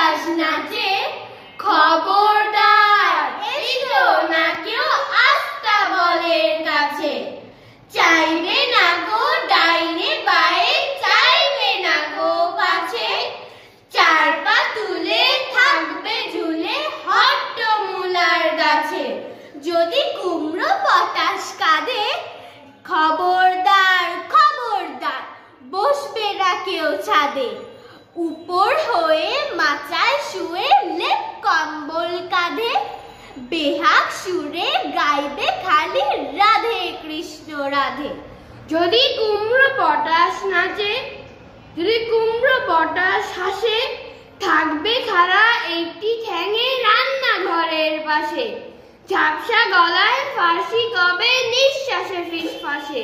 Potash নাচে, খবরদার এসো না কেউ আস্তা বলের কাছে। চাইবে না গো ডাইনে বায়ে, চাইবে না গো পাছে, চার পা তুলে থাকবে ঝুলে হট্টমূলার গাছে। যদি কুমড়ো পটাশ কাঁদে, খবরদার খবরদার বসবে না কেউ ছাদে। উপর হয়ে মাচায় শুয়ে লেপ কম্বল কাঁধে, বেহাগ সুরে গাইবে খালি রাধে কৃষ্ণ রাধে। যদি কুমড়ো পটাশ নাচে, যদি কুমড়ো পটাশ হাসে, থাকবে খাড়া একটি ঠ্যাঙে রান্নাঘরের পাশে। ঝাপসা গলায় ফাঁসি কবে নিঃশ্বাসে ফিসফাসে,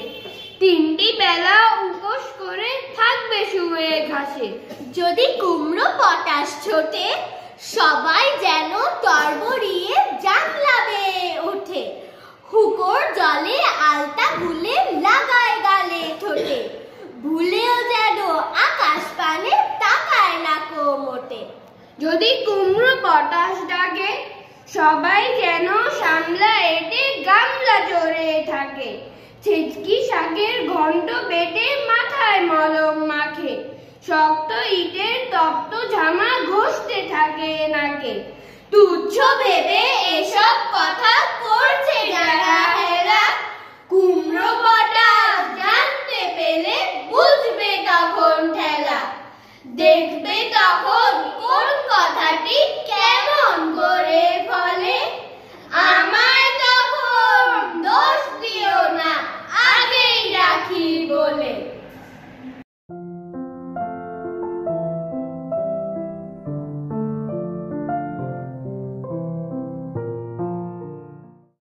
তিনটি বেলা উপোস করে থাকবে শুয়ে ঘাসে। যদি কুমড়ো পটাশ ছোটে, সবাই যেন তরবরিয়ে জানলা বেয়ে ওঠে, হুকোর জলে আলতা ভুলে লাগায় গালে ঠোঁটে, ভুলেও যেন আকাশ পানে তাকায় না কো মোটে। যদি কুমড়ো পটাশ ডাকে, সবাই যেন সামলা এঁটে গামলা চড়ে থাকে, ছেচকি শাকের ঘন্ট বেটে মাথায় মলম মাখে, শক্ত ইটের তপ্ত ঝামা ঘষতে থাকে নাকে। তুচ্ছ ভেবে এসব কথা করছে যারা হেলা, কুমড়ো পটাশ জানতে পেলে বুঝবে তখন ঠেলা, দেখবে তখন কোন কথাটি